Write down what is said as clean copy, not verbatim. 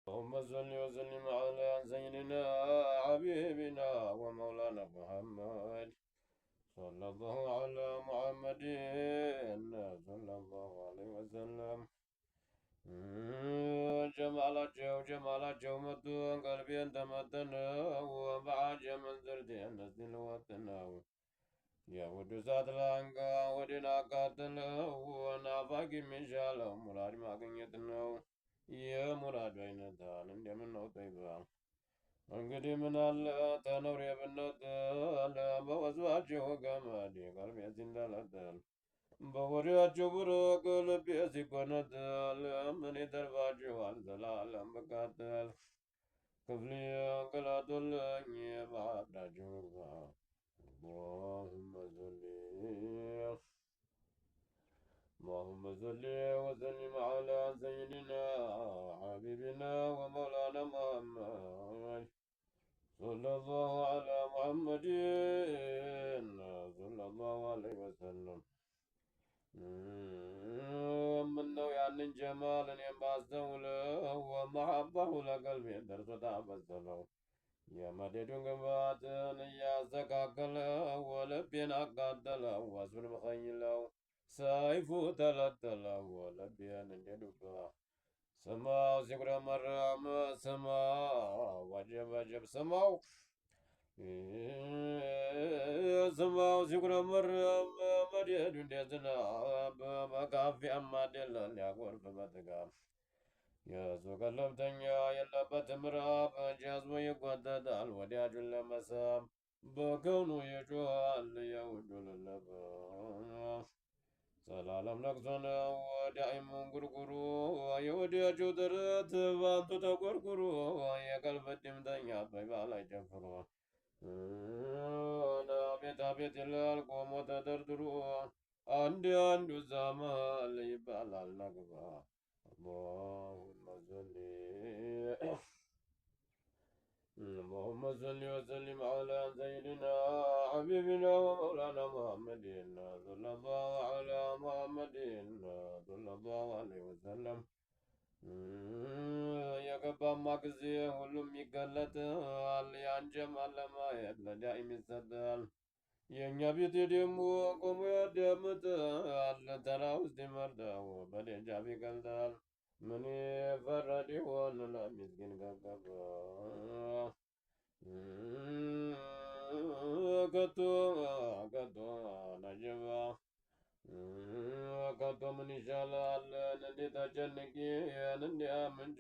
اللهم صل وسلم على سيدنا حبيبنا ومولانا محمد صلى الله على محمد صلى الله عليه وسلم جمالات مدون قلبي انت مدنا وبعج من زرتي النزل وطنا يا ودوسات لانقا ودنا قاتنا ونافاقي من شاله مراد ما قنيتنا يا مراد بين الدان እንደምን ነው ጠይባ እንግዲህ ምን አለ ተነውር የብነት አለ በወዝባቸው ገመድ ቀልቤ ሲንጠለጠል በወሬያቸው ብሩክ ልቤ ሲቆነጠል ምን ይተርፋችኋል ዘላለም ብቃጠል ክፍሌ እንቅላቱልኝ በአብዳችሁ ግባ اللهم صل اللهم صل وسلم على سيدنا حبيبنا ومولانا محمد صلى الله على محمد صلى الله عليه وسلم منه يعني الجمال ينبعثه ومحبه لقلبي درس تعبسه يا مدد قباتن يا زكاكل ولبين أقاتل واسم مخيل سايفو تلتل ولبين ندبا سماو سكر مرام سماو وجب سماو سماو سكر مرام مدد دزنا بمكافي أما دلال يا غرف بتقام የሱቅ ለብተኛ የለበት ምዕራፍ ጃዝሞ ይጓተታል ወዲያጁን ለመሳም በከውኑ ይጮሃል የውዱ ልለበ ዘላለም ለቅሶ ነው ወዳይሙን ጉርጉሩ የወዲያቸው ጥረት ባንቱ ተቆርቁሮ የቀልብ ድምተኛ በይባ ላይ ጨፍሮ አቤት አቤት ይላል ቆሞ ተደርድሮ አንዱ ዛማል ይባላል ነግባ اللهم صل اللهم صل وسلم على سيدنا حبيبنا ومولانا محمد صلى الله على محمد صلى الله عليه وسلم የገባማ ጊዜ ሁሉም ይገለጣል ያን ጀማል ለማየት ለዳኢም ይሰጣል የእኛ ቤት ደግሞ ቆሞ ያዳምጣል ተራ ውስጥ ይመርዳው በደጃፍ ይገልጣል ምን ፈረድ ይሆን ለሚስኪን ገገባ ከቶ ነጅባ ከቶ ምን ይሻላል እንዴት አጨንቄ እንዲያ ምንጭ